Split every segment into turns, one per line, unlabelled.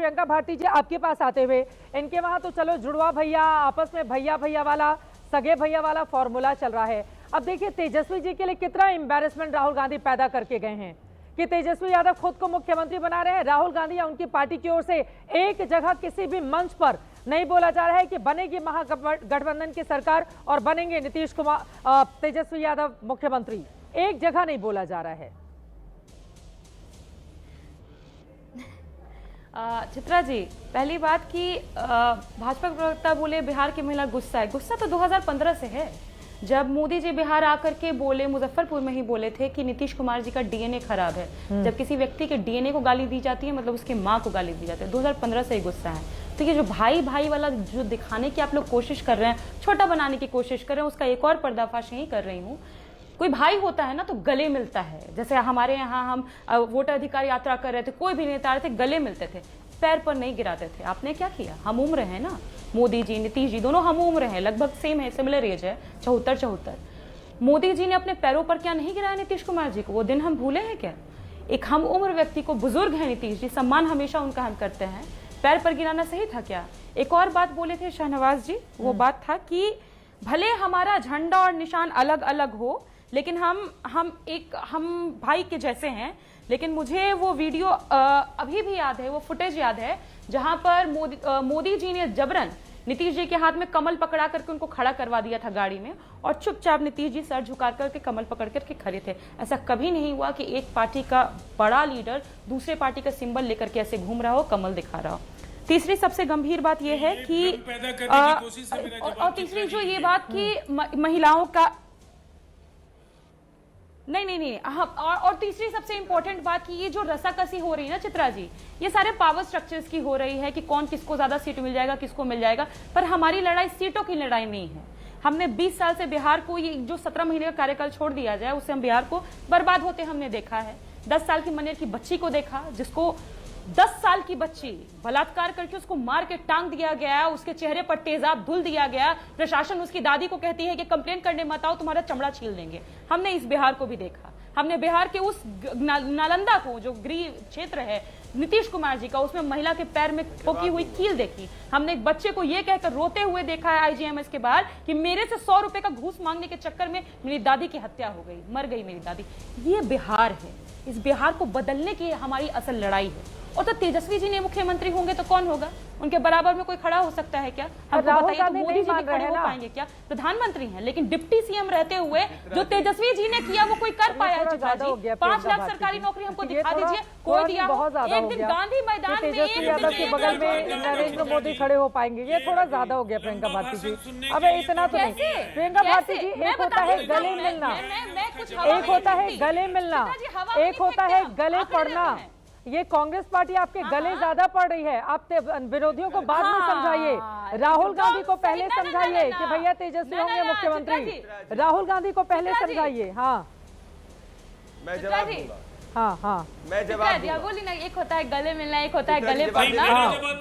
प्रियंका भारती जी आपके पास आते हुए, इनके वहां तो चलो जुड़वा भैया आपस में भैया भैया वाला, सगे भैया वाला फॉर्मूला चल रहा है। अब देखिए तेजस्वी जी के लिए कितना एम्बैरेसमेंट राहुल गांधी पैदा करके गए हैं कि तेजस्वी यादव खुद को मुख्यमंत्री बना रहे हैं। राहुल गांधी या उनकी पार्टी की ओर से एक जगह किसी भी मंच पर नहीं बोला जा रहा है कि बनेगी महागठबंधन की सरकार और बनेंगे नीतीश कुमार तेजस्वी यादव मुख्यमंत्री। एक जगह नहीं बोला जा रहा है।
चित्रा जी, पहली बात कि भाजपा प्रवक्ता बोले बिहार की महिला गुस्सा है। गुस्सा तो 2015 से है, जब मोदी जी बिहार आकर के बोले, मुजफ्फरपुर में ही बोले थे कि नीतीश कुमार जी का डीएनए खराब है। जब किसी व्यक्ति के डीएनए को गाली दी जाती है मतलब उसकी माँ को गाली दी जाती है। 2015 से ही गुस्सा है। तो ये जो भाई भाई वाला जो दिखाने की आप लोग कोशिश कर रहे हैं, छोटा बनाने की कोशिश कर रहे हैं, उसका एक और पर्दाफाश यही कर रही हूँ। कोई भाई होता है ना तो गले मिलता है। जैसे हमारे यहाँ हम वोटर अधिकार यात्रा कर रहे थे, कोई भी नेता आ रहे थे, गले मिलते थे, पैर पर नहीं गिराते थे। आपने क्या किया? हम उम्र है ना, मोदी जी नीतीश जी दोनों हम उम्र हैं, लगभग सेम है, सिमिलर एज है, 74। मोदी जी ने अपने पैरों पर क्या नहीं गिराया नीतीश कुमार जी को? वो दिन हम भूले हैं क्या? एक हम उम्र व्यक्ति को, बुजुर्ग है नीतीश जी, सम्मान हमेशा उनका हम करते हैं, पैर पर गिराना सही था क्या? एक और बात बोले थे शाहनवाज जी, वो बात था कि भले हमारा झंडा और निशान अलग अलग हो लेकिन हम भाई के जैसे हैं। लेकिन मुझे वो वीडियो अभी भी याद है, वो फुटेज याद है जहां पर मोदी जी ने जबरन नीतीश जी के हाथ में कमल पकड़ा करके उनको खड़ा करवा दिया था गाड़ी में, और चुपचाप नीतीश जी सर झुका करके कमल पकड़ करके खड़े थे। ऐसा कभी नहीं हुआ कि एक पार्टी का बड़ा लीडर दूसरे पार्टी का सिंबल लेकर के ऐसे घूम रहा हो, कमल दिखा रहा हो। तीसरी सबसे गंभीर बात यह है कि और तीसरी जो ये बात कि महिलाओं का नहीं और तीसरी सबसे इंपॉर्टेंट बात कि ये जो रसाकसी हो रही है ना चित्रा जी, ये सारे पावर स्ट्रक्चर्स की हो रही है कि कौन किसको ज्यादा सीट मिल जाएगा, किसको मिल जाएगा। पर हमारी लड़ाई सीटों की लड़ाई नहीं है। हमने 20 साल से बिहार को, ये जो 17 महीने का कार्यकाल छोड़ दिया जाए, उससे हम बिहार को बर्बाद होते हमने देखा है। 10 साल की मनेर की बच्ची को देखा, जिसको 10 साल की बच्ची बलात्कार करके उसको मार के टांग दिया गया, उसके चेहरे पर तेजाब धुल दिया गया। प्रशासन उसकी दादी को कहती है कि कंप्लेन करने मत आओ, तुम्हारा चमड़ा छील देंगे। हमने इस बिहार को भी देखा। हमने बिहार के उस नालंदा को, जो गृह क्षेत्र है नीतीश कुमार जी का, उसमें महिला के पैर में ठोकी हुई कील देखी। हमने एक बच्चे को यह कहकर रोते हुए देखा है आईजीएमएस के बाहर कि मेरे से 100 रुपए का घूस मांगने के चक्कर में मेरी दादी की हत्या हो गई, मर गई मेरी दादी। ये बिहार है। इस बिहार को बदलने की हमारी असल लड़ाई है। और तो तेजस्वी जी ने मुख्यमंत्री होंगे तो कौन होगा? उनके बराबर में कोई खड़ा हो सकता है क्या? हमको बताइए, तो मोदी जी खड़े हो पाएंगे क्या? प्रधानमंत्री हैं, लेकिन डिप्टी सीएम रहते हुए जो तेजस्वी जी ने किया वो कोई कर पाया है? चित्रा जी, 5 लाख सरकारी नौकरी हमको दिखा दीजिए, कोई दिया? एक दिन गांधी मैदान में
तेजस्वी यादव के बगल में नरेंद्र मोदी खड़े हो पाएंगे, ये थोड़ा ज्यादा हो गया प्रियंका भारती जी। अब इतना तो नहीं प्रियंका भारती जी। एक होता है गले मिलना, एक होता है गले मिलना, एक होता है गले पड़ना। ये कांग्रेस पार्टी आपके गले ज्यादा पड़ रही है। आप विरोधियों को बाद में समझाइए, राहुल गांधी को पहले समझाइए कि भैया तेजस्वी होंगे मुख्यमंत्री। राहुल गांधी को पहले समझाइए। हाँ
मैं जवाब दूंगा।
हाँ
मैं जवाब दूंगा। बोली ना, एक होता है गले मिलना, एक होता है गले पड़ना।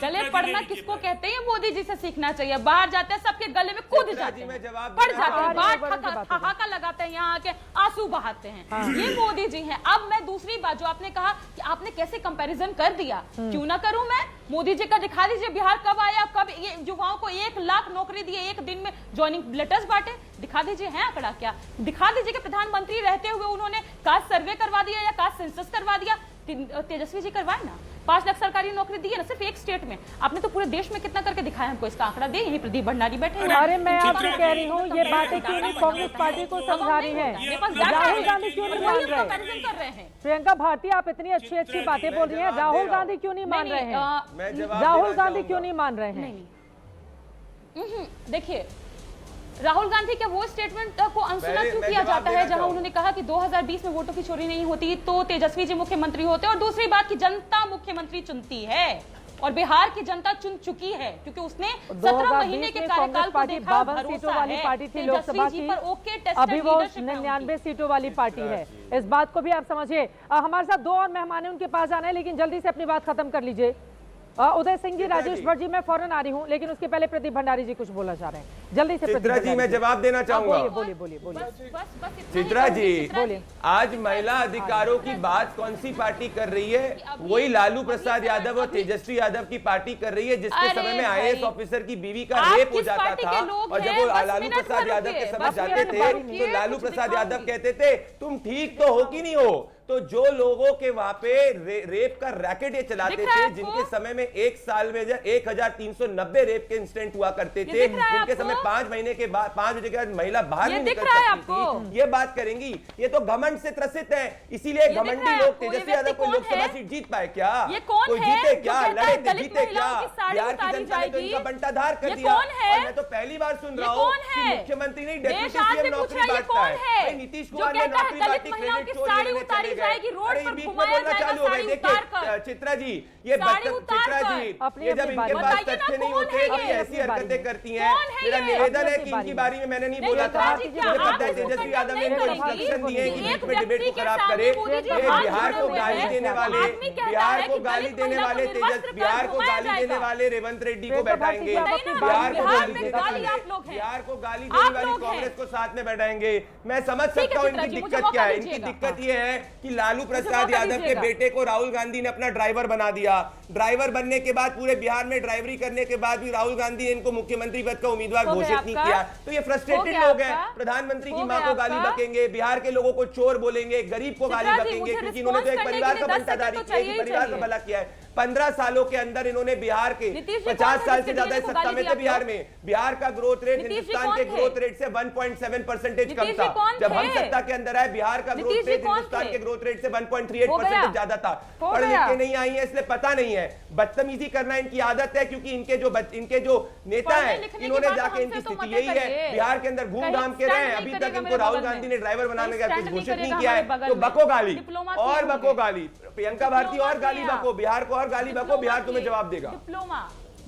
गले पड़ना किसको कहते हैं? मोदी जी से सीखना चाहिए। बाहर जाते हैं सबके गले में कूद जाते हैं, पड़ जाते हैं, बाहर ठहाका लगाते हैं, यहाँ आके आंसू बहाते हैं। ये मोदी जी हैं। अब मैं दूसरी बात जो आपने कहा कि आपने कैसे कंपैरिजन कर दिया, क्यों ना करूं मैं? मोदी जी का दिखा दीजिए बिहार कब आया, कब ये युवाओं को 1 लाख नौकरी दिए, एक दिन में ज्वाइनिंग लेटर्स बांटे, दिखा दीजिए। है आंकड़ा क्या? दिखा दीजिए कि प्रधानमंत्री रहते हुए उन्होंने कास्ट सर्वे करवा दिया या कास्ट सेंसस करवा दिया। तेजस्वी जी करवाए ना, 5 लाख सरकारी नौकरी दी है ना, सिर्फ एक स्टेट में। आपने तो पूरे देश में कितना करके दिखाया हमको? इसका आंकड़ा दे, यही प्रदीप भंडारी बैठे हैं।
अरे मैं आपसे कह रही हूँ, ये बातें क्यों नहीं कांग्रेस पार्टी को समझा रही है? राहुल गांधी क्यों नहीं मान रहे? प्रियंका भारती, आप इतनी अच्छी अच्छी बातें बोल रही हैं, राहुल गांधी क्यों नहीं मान रहे हैं? राहुल गांधी क्यों नहीं मान रहे हैं?
देखिए, राहुल गांधी के वो स्टेटमेंट को अनसुना क्यों किया जाता है जहां उन्होंने कहा कि 2020 में वोटों की चोरी नहीं होती तो तेजस्वी जी मुख्यमंत्री होते। और दूसरी बात कि जनता मुख्यमंत्री चुनती है और बिहार की जनता चुन चुकी है, क्योंकि उसने 17 महीने के कार्यकाल को देखा।
52 सीटों वाली पार्टी थी लोकसभा की, अभी वो 99 सीटों वाली पार्टी है। इस बात को भी आप समझिए। हमारे साथ 2 और मेहमान है, उनके पास जाना है, लेकिन जल्दी से अपनी बात खत्म कर लीजिए। उदय सिंह जी, राजेश भट्ट जी, मैं फौरन आ रही हूँ, लेकिन उसके पहले प्रदीप भंडारी जी कुछ बोला चाह रहे हैं। जल्दी से
चित्रा
प्रतिक्रिया
जी मैं
दीजिए।
जवाब देना
हाँ,
चाहूंगा।
बोलिए बोलिए बोलिए
बस इतना ही
चित्रा
कहूंगी,
जी
चित्रा
बोलिए।
आज महिला अधिकारों की बात कौन सी पार्टी कर रही है? वही लालू प्रसाद यादव और तेजस्वी यादव की पार्टी कर रही है, जिसके
अरे
समय में
भाई,
आईएएस ऑफिसर की बीवी का
आप
रेप हो
किस
जाता
पार्टी
था
के लोग
और जब
हैं?
वो
बस
लालू
मिनट
प्रसाद
भर
यादव
रुकिए,
के समय
बस
जाते
मिनट
थे
भर
तो
रुकिए,
लालू
कुछ
प्रसाद यादव
दिखाऊंगी।
कहते थे तुम ठीक तो हो कि नहीं हो। तो जो लोगों के वहां पे रेप का रैकेट ये चलाते
दिख रहा है
थे,
आपको?
जिनके समय में एक साल में 1390 रेप के इंसिडेंट हुआ करते
ये
थे,
दिख रहा है
जिनके
आपको?
समय 5 महीने के बाद 5 बजे के बाद महिला बाहर
ये
नहीं
दिख
निकल
रहा है
सकती
आपको?
थी। ये बात करेंगी, ये तो घमंड से त्रसित है, इसीलिए
दिख
घमंडी
रहा है
लोग
आपको? ये
तेजस्वी यादव
व्यक्ति
कोई
कौन
लोकसभा
है?
सीट जीत पाए क्या?
ये कौन
कोई
है
जीते
जो
क्या?
कहता है
लड़े थे,
दलित
जीते क्या?
महिलाओं की साड़ी
बिहार की
उतारी
जनता ने तो
जाएगी?
इनका बंटाधार कर
ये
दिया।
कौन है?
और मैं तो पहली बार सुन
ये
रहा हूँ
कौन
कि
है?
मुख्यमंत्री नहीं डेप्यूटी
देश आज
सीएम
से पूछ
नौकरी
रहा है, ये
बांटता
कौन
है।
है?
भाई नीतीश
जो
कुमार ने
कहता है
नौकरी
दलित
बांटी,
महिलाओं
क्रेडिट
की
छोड़
साड़ी
लेने
उतारी
चले गए।
जाएगी, रोड
अरे
पर
बीच में
घुमाया
बोलना
जाएगा
चालू हो गए।
साड़ी
देखिए
उतार कर।
चित्रा जी, ये
साड़ी उतार
चित्रा
कर।
जी,
अपनी
ये जब
अपनी
इनके
बारी
पास
बताइए ना,
तथ्य नहीं
कौन
होते
है
तो
ये?
ये ऐसी
अपनी बारी
हरकतें
में।
करती हैं।
कौन है
मेरा
ये?
निवेदन है
अपनी
कि इनकी
बारी
बारी में मैंने नहीं
नहीं,
बोला था।
चित्रा जी,
मुझे
क्या
पता
आप
है
इसको
तेजस्वी यादव ने
नहीं
इनको
करेंगी?
इंस्ट्रक्शन दिए कि
एक
बीच में डिबेट को
व्यक्ति के
खराब
सामने
करे।
मोदी जी
ये
हाथ
बिहार
जोड़े
को
हुए
गाली
हैं।
देने वाले,
आदमी कहता
बिहार
है
को
कि
गाली
दलित
देने
महिला
वाले
को निर्वस्त्र कर
बिहार को
घुमाया
गाली देने
जाएगा।
वाले रेवंत रेड्डी को
श्वेता
बैठाएंगे।
भारती,
नहीं ना,
बिहार को
बिहार
गाली
में
देने
गाली
वाले,
आप लोग हैं।
बिहार को गाली
आप
देने वाली
लोग हैं।
कांग्रेस को साथ में बैठाएंगे। मैं समझ
ठीक है
सकता हूँ
चित्रा
इनकी
जी, मुझे
दिक्कत
मौका
क्या है। इनकी
दीजिएगा।
दिक्कत ये है कि लालू प्रसाद
मौका
यादव के
दीजिएगा।
बेटे को राहुल गांधी ने अपना ड्राइवर बना दिया। ड्राइवर बनने के बाद पूरे बिहार में ड्राइवरी करने के बाद भी राहुल गांधी ने इनको मुख्यमंत्री पद का उम्मीदवार
हो गया
घोषित नहीं
आपका?
किया। तो ये
हो
फ्रस्ट्रेटेड
गया
लोग हैं।
आपका?
प्रधानमंत्री की
हो
मां
गया
को गाली
आपका?
बकेंगे, बिहार के लोगों को चोर बोलेंगे, गरीब को गाली
चित्रा जी,
बकेंगे,
मुझे
क्योंकि इन्होंने तो एक
रिस्पॉन्स
परिवार
करने
का
के लिए 10
बंटाधारी
सेकंड तो
किया, एक
चाहिए ही
परिवार का
चाहिए।
भला किया है। 15 सालों के अंदर इन्होंने बिहार के
नीतीश जी
50
कौन
साल
थे
से ज्यादा
जिसके लिए
सत्ता
गाली
में
दी
थे
आप
बिहार
लोग?
में। बिहार का ग्रोथ रेट
नीतीश जी
हिंदुस्तान के
कौन थे?
ग्रोथ रेट से 1.7% कम
नीतीश
था।
जी कौन
जब हम
थे?
सत्ता के अंदर आए, बिहार का ग्रोथ
नीतीश जी
रेट
कौन
हिंदुस्तान
थे?
के ग्रोथ रेट से
हो गया।
1.38% ज्यादा था।
हो
पढ़ लिख
गया।
के नहीं आई है इसलिए पता नहीं है। बदतमीजी करना इनकी आदत है, क्योंकि इनके जो नेता
पढ़ने
हैं
लिखने की
इन्होंने
बात
जाके
हमसे
इनकी
तो
स्थिति
मत
यही है।
करिए।
बिहार के अंदर घूम
कहीं
घाम के रहे हैं।
stand
अभी
नहीं
तक
करेगा
इनको
मेरे
राहुल
बगल
गांधी
में।
ने ड्राइवर बनाने का
stand
कुछ
नहीं
घोषित नहीं
करेगा
किया है।
हमारे बगल
तो
में।
बको गाली
डिप्लोमा
और
किए
बको
होंगे।
गाली, प्रियंका भारती और
डिप्लोमा
गाली
किया।
बको, बिहार को और गाली बको, बिहार तुम्हें जवाब देगा।
डिप्लोमा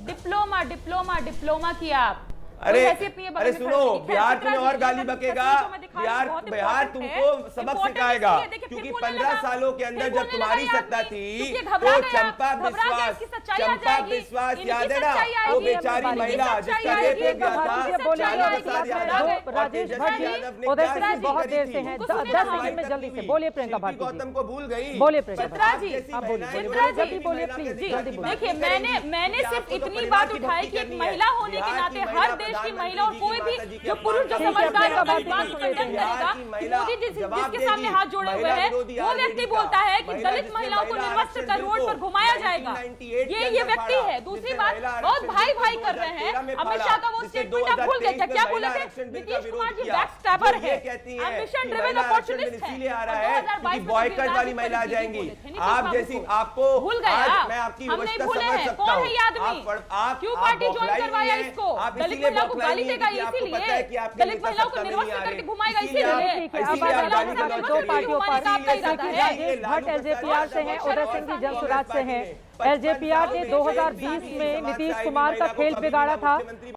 डिप्लोमा डिप्लोमा डिप्लोमा किया आप।
अरे
कोई हैसियत नहीं है बगल में
सुनो,
खड़े होने की।
बिहार
चित्रा
तुम्हें
जी,
और
ये
गाली
सब
बकेगा।
तस्वीर जो मैं दिखा रही हूँ,
बिहार
बहुत
बिहार
important
तुमको
है।
सबक
Important
सिखाएगा,
इसलिए देखिए,
क्योंकि
फिर बोलने
15
लगा।
सालों के अंदर
फिर
जब
बोलने
तुम्हारी
लगा ये
सत्ता
आदमी,
थी
क्योंकि
तो
घबरा गया,
चंपा
घबरा गया,
विश्वास,
इसकी सच्चाई आ
चंपा
जाएगी।
विश्वास
इनकी
याद है ना,
सच्चाई
वो
आएगी,
बेचारी
इनकी
महिला
सच्चाई
जिसका
आएगी।
रेप हो गया था।
भारती से बोले
लालू
और
प्रसाद
दो
यादव और
राजेश
तेजस्वी
भट्ट
यादव ने
उदय
क्या
सिंह जी बहुत
करी
देर
थी?
से हैं।
उनको सुनिए
10
ना,
सेकंड में जल्दी से बोलिए प्रियंका
शिल्पी
भारती
गौतम
जी।
को भूल गई।
बोलिए प्रियंका
चित्रा
भारती
जी,
आप बोलिए
महिलाएं
बोलिए
चित्रा
जल्दी
जी,
बोलिए
महिला
प्लीज
के
जल्दी
अधिकार
बोलिए।
देखिए,
करेंगी।
मैंने
कि
सिर्फ
आपको तो
इतनी
परिवार
बात
की
उठाई
भक्ति
कि एक
करनी है।
महिला होने के
बिहार
नाते
की
हर
महिला
देश की
प्रधानमंत्री
महिला और
जी की
कोई भी
माता जी के
जो पुरुष जो
अपमान
ठीक है,
समझदार
प्रियंका
होगा इस
भारती
बात
जी
को
सुन
कंडेम
लेते हैं।
करेगा
की
कि
महिला
मोदी जी
जवाब
जिसके
देगी।
सामने हाथ जोड़े हुए
महिला
हैं
विरोधी
वो
आरजेडी
व्यक्ति
का।
बोलता है कि
महिला
दलित
जिसने
महिलाओं को
महिला
निर्वस्त्र
आरक्षण
कर रोड
बिल
पर
को
घुमाया जाएगा।
1998 के
ये
अंदर
व्यक्ति
फाड़ा,
है। दूसरी
जिसने
बात,
महिला
बहुत
आरक्षण
भाई
बिल को
भाई कर रहे हैं
2013 में
अमित
फाड़ा,
शाह का वो
जिसने
स्टेटमेंट आप भूल गए क्या?
2023
क्या
में
बोले
महिला
थे?
आरक्षण बिल का
नीतीश
विरोध
कुमार जी
किया।
बैक स्टैबर
जो ये
है,
कहती हैं
एम्बिशन
कि
ड्रिवन
महिला आरक्षण बिल
अपॉर्चुनिस्ट
इसीलिए आ
है।
रहा
और
है
2022
कि
में
बॉयकट
गिरदावरी
वाली
पर
महिला आ
दीदी
जाएंगी।
बोले थे, नीतीश
आप
बाबू
जैसी
को।
आपको
भूल गए
आज
आप?
मैं आपकी
हम नहीं
विवशता
भूले
समझ
हैं।
सकता
कौन
हूं।
है ये आदमी?
आप
क्यों पार्टी ज्वाइन
बौखलाई
करवाया
हुई हैं।
इसको?
आप
दलित
इसीलिए
महिलाओं को
बौखलाई
गाली
हुई हैं
देगा
क्योंकि आपको पता है कि
इसीलिए।
आपके
दलित
नेता
महिलाओं को
सत्ता में नहीं
निर्वस्त्र
आ रहे।
करके घुमाएगा
इसीलिए आप-
इसीलिए।
ठीक है, अब
इसीलिए
बात
आप
आगे
गाली
बढ़ते हैं
गलौज
दो
करेंगे।
पार्टियों पर।
आपका इरादा है।
राजेश भट्ट एलजेपीआर से हैं, उदय सिंह जी जनसुराज से हैं। एलजेपीआर ने 2020 में नीतीश कुमार का खेल बिगाड़ा था।